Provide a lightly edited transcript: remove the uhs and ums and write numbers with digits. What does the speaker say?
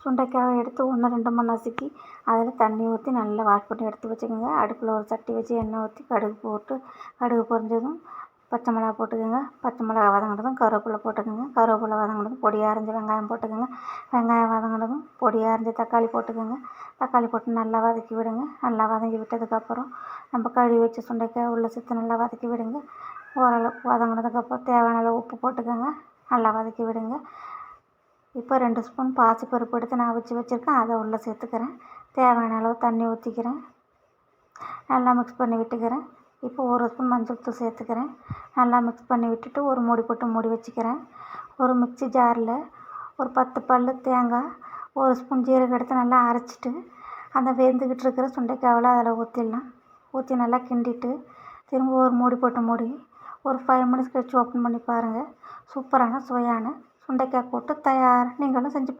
சுண்டைக்காயை எடுத்து 1, 2 நசுக்கி அதில் தண்ணி ஊற்றி நல்லா வாஷ் பண்ணி எடுத்து வச்சுக்கோங்க. அடுப்பில் ஒரு சட்டி வச்சு எண்ணெய் ஊற்றி கடுகு போட்டு கடுகு பொரிஞ்சதும் பச்சை மிளகா போட்டுக்கோங்க. பச்சை மிளகா வதங்கினதும் கருவேப்பிலை போட்டுக்கோங்க. கருவேப்பிலை வதங்கினதும் பொடியாக அரைஞ்ச வெங்காயம் போட்டுக்கோங்க. வெங்காயம் வதங்கினதும் பொடியாக அரைஞ்ச தக்காளி போட்டுக்கோங்க. தக்காளி போட்டு நல்லா வதக்கி விடுங்க. நல்லா வதக்கி விட்டதுக்கப்புறம் நம்ம கழுவி வச்ச சுண்டைக்காய் உள்ள சேர்த்து நல்லா வதக்கி விடுங்க. ஓரளவுக்கு வதங்கினதுக்கப்புறம் தேவையான அளவு உப்பு போட்டுக்கோங்க. நல்லா வதக்கி விடுங்க. இப்போ 2 ஸ்பூன் பாசிப்பருப்பு எடுத்து நான் வச்சுருக்கேன். அதை உள்ளே சேர்த்துக்கிறேன். தேவையான அளவு தண்ணி ஊற்றிக்கிறேன். நல்லா மிக்ஸ் பண்ணி விட்டுக்கிறேன். இப்போ 1 ஸ்பூன் மஞ்சள் தூள் சேர்த்துக்கிறேன். நல்லா மிக்ஸ் பண்ணி விட்டுட்டு ஒரு மூடி போட்டு மூடி வச்சுக்கிறேன். ஒரு மிக்ஸி ஜாரில் ஒரு 10 பல் தேங்காய், 1 ஸ்பூன் ஜீரகம் எடுத்து நல்லா அரைச்சிட்டு அந்த வெந்துக்கிட்டு இருக்கிற சுண்டைக்காவில் அதில் ஊற்றிடலாம். ஊற்றி நல்லா கிண்டிட்டு திரும்ப ஒரு மூடி போட்டு மூடி ஒரு 5 மினிட்ஸ் கழிச்சு ஓப்பன் பண்ணி பாருங்கள். சூப்பரான சுவையான சுண்டைக்காய் கூட்டு தயார். நீங்களும் செஞ்சு